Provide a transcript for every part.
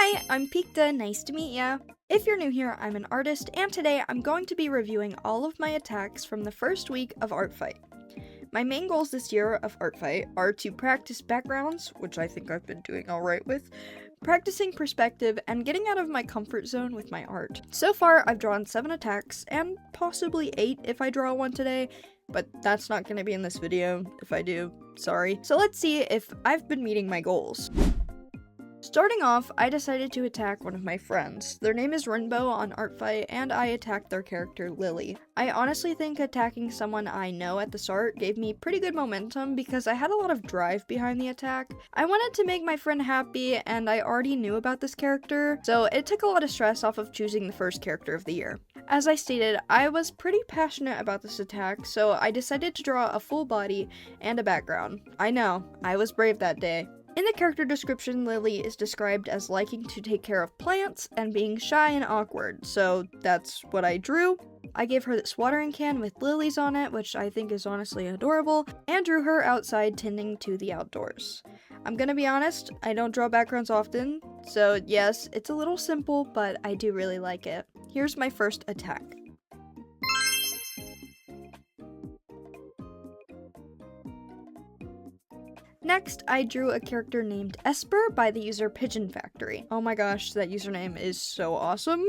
Hi, I'm Pikta, nice to meet ya. If you're new here, I'm an artist, and today I'm going to be reviewing all of my attacks from the first week of ArtFight. My main goals this year of ArtFight are to practice backgrounds, which I think I've been doing alright with, practicing perspective, and getting out of my comfort zone with my art. So far, I've drawn 7 attacks, and possibly 8 if I draw one today, but that's not going to be in this video. If I do, sorry. So let's see if I've been meeting my goals. Starting off, I decided to attack one of my friends. Their name is Rainbow on ArtFight, and I attacked their character Lily. I honestly think attacking someone I know at the start gave me pretty good momentum because I had a lot of drive behind the attack. I wanted to make my friend happy, and I already knew about this character, so it took a lot of stress off of choosing the first character of the year. As I stated, I was pretty passionate about this attack, so I decided to draw a full body and a background. I know, I was brave that day. In the character description, Lily is described as liking to take care of plants and being shy and awkward, so that's what I drew. I gave her this watering can with lilies on it, which I think is honestly adorable, and drew her outside tending to the outdoors. I'm gonna be honest, I don't draw backgrounds often, so yes, it's a little simple, but I do really like it. Here's my first attack. Next, I drew a character named Esper by the user Pigeon Factory. Oh my gosh, that username is so awesome.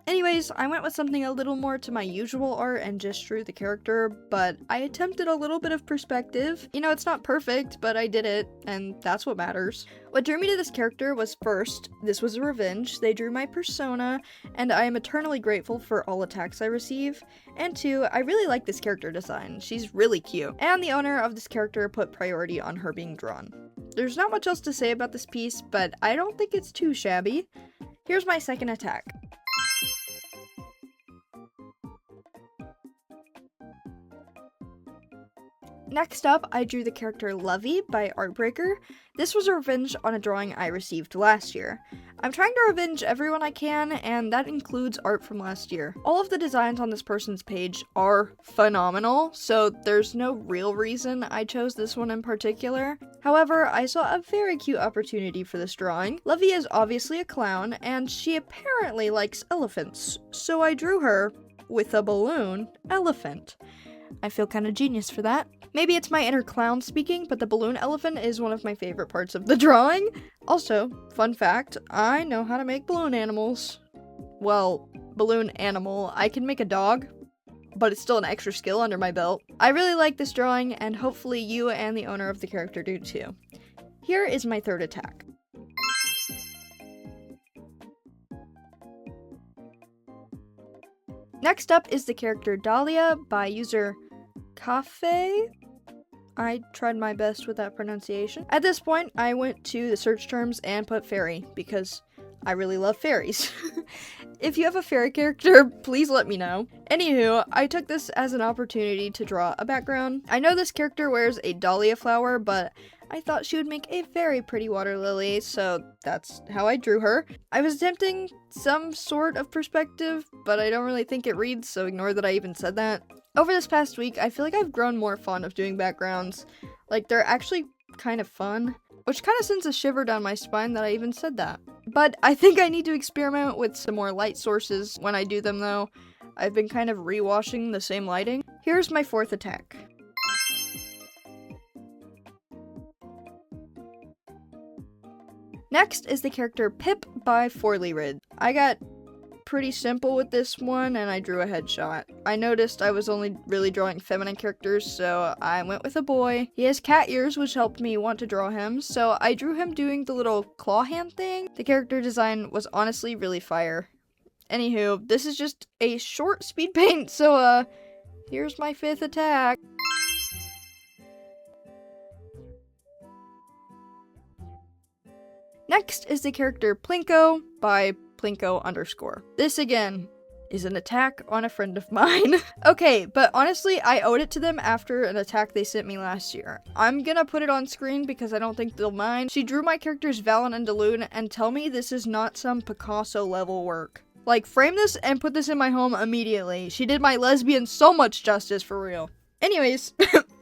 Anyways, I went with something a little more to my usual art and just drew the character, but I attempted a little bit of perspective. You know, it's not perfect, but I did it, and that's what matters. What drew me to this character was first, this was a revenge. They drew my persona, and I am eternally grateful for all attacks I receive. And 2, I really like this character design. She's really cute. And the owner of this character put priority on her being drawn. There's not much else to say about this piece, but I don't think it's too shabby. Here's my second attack. Next up, I drew the character Lovey by Artbreaker. This was a revenge on a drawing I received last year. I'm trying to revenge everyone I can, and that includes art from last year. All of the designs on this person's page are phenomenal, so there's no real reason I chose this one in particular. However, I saw a very cute opportunity for this drawing. Lovey is obviously a clown, and she apparently likes elephants, so I drew her with a balloon elephant. I feel kind of genius for that. Maybe it's my inner clown speaking, but the balloon elephant is one of my favorite parts of the drawing. Also, fun fact, I know how to make balloon animals. Well, balloon animal. I can make a dog, but it's still an extra skill under my belt. I really like this drawing, and hopefully you and the owner of the character do too. Here is my third attack. Next up is the character Dahlia by user Cafe. I tried my best with that pronunciation. At this point, I went to the search terms and put fairy because I really love fairies. If you have a fairy character, please let me know. Anywho, I took this as an opportunity to draw a background. I know this character wears a dahlia flower, but I thought she would make a very pretty water lily, so that's how I drew her. I was attempting some sort of perspective, but I don't really think it reads, so ignore that I even said that. Over this past week, I feel like I've grown more fond of doing backgrounds. Like, they're actually kind of fun, which kind of sends a shiver down my spine that I even said that. But I think I need to experiment with some more light sources when I do them, though. I've been kind of rewashing the same lighting. Here's my fourth attack. Next is the character Pip by Forleyrid. I got pretty simple with this one, and I drew a headshot. I noticed I was only really drawing feminine characters, so I went with a boy. He has cat ears, which helped me want to draw him, so I drew him doing the little claw hand thing. The character design was honestly really fire. Anywho, this is just a short speed paint, so here's my fifth attack. Next is the character Plinko by Plinko_. This again is an attack on a friend of mine. Okay, but honestly, I owed it to them after an attack they sent me last year. I'm gonna put it on screen because I don't think they'll mind. She drew my characters Valen and Daloon, and tell me this is not some Picasso level work. Like, frame this and put this in my home immediately. She did my lesbian so much justice, for real. Anyways,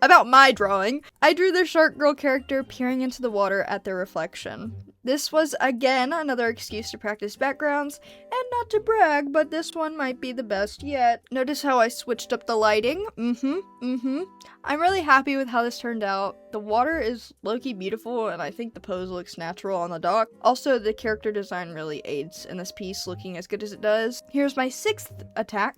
about my drawing, I drew the shark girl character peering into the water at their reflection. This was again another excuse to practice backgrounds, and not to brag, but this one might be the best yet. Notice how I switched up the lighting? I'm really happy with how this turned out. The water is low-key beautiful, and I think the pose looks natural on the dock. Also, the character design really aids in this piece looking as good as it does. Here's my 6th attack.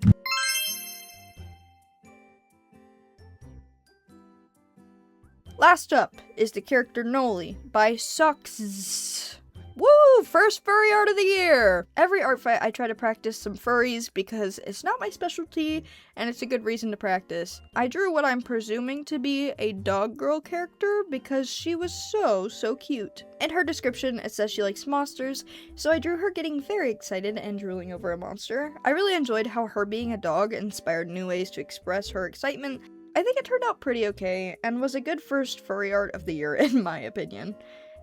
Last up is the character Noli by Sucks. Woo! First furry art of the year! Every art fight I try to practice some furries because it's not my specialty and it's a good reason to practice. I drew what I'm presuming to be a dog girl character because she was so cute. In her description it says she likes monsters, so I drew her getting very excited and drooling over a monster. I really enjoyed how her being a dog inspired new ways to express her excitement. I think it turned out pretty okay, and was a good first furry art of the year in my opinion.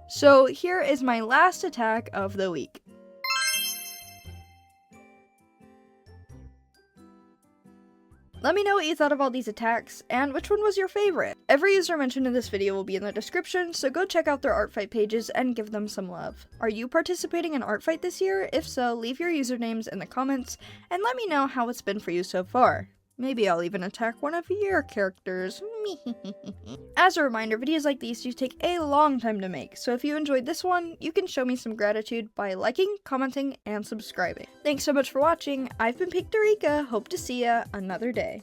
So here is my last attack of the week. Let me know what you thought of all these attacks, and which one was your favorite. Every user mentioned in this video will be in the description, so go check out their ArtFight pages and give them some love. Are you participating in ArtFight this year? If so, leave your usernames in the comments, and let me know how it's been for you so far. Maybe I'll even attack one of your characters. As a reminder, videos like these do take a long time to make, so if you enjoyed this one, you can show me some gratitude by liking, commenting, and subscribing. Thanks so much for watching. I've been Pictorica. Hope to see ya another day.